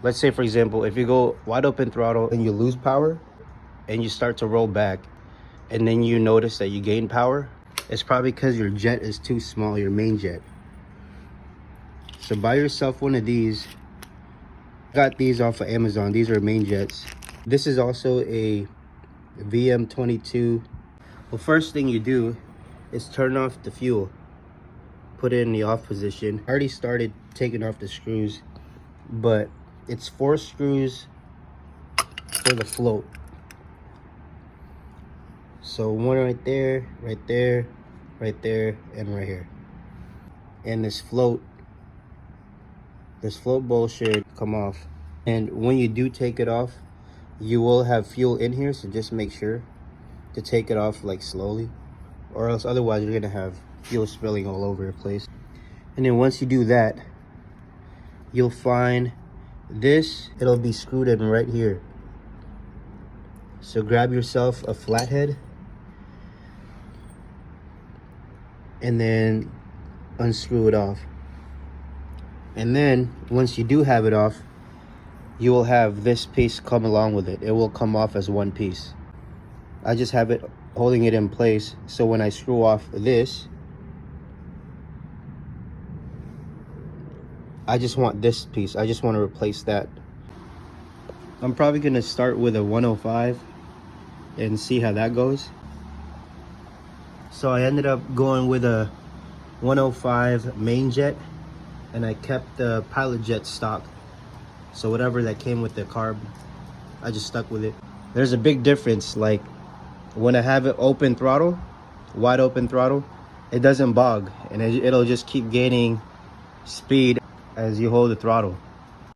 let's say for example, if you go wide open throttle and you lose power and you start to roll back and then you notice that you gain power, it's probably because your jet is too small, your main jet. So buy yourself one of these. Got these off of Amazon. These are main jets. This is also a Vm22. Well, first thing you do is turn off the fuel. Put it in the off position. I already started taking off the screws, but it's 4 screws for the float. So one right there, right there, right there, and right here. And this float bowl should come off. And when you do take it off, you will have fuel in here, so just make sure to take it off like slowly, or else otherwise you're gonna have fuel spilling all over your place. And then once you do that, you'll find this, it'll be screwed in right here. So grab yourself a flathead and then unscrew it off. And then once you do have it off, you will have this piece come along with it. It will come off as one piece. I just have it holding it in place, so when I screw off this, I just want this piece. I just want to replace that. I'm probably going to start with a 105 and see how that goes. So I ended up going with a 105 main jet, and I kept the pilot jet stock. So whatever that came with the carb, I just stuck with it. There's a big difference. Like when I have it open throttle, wide open throttle, it doesn't bog, and it'll just keep gaining speed as you hold the throttle.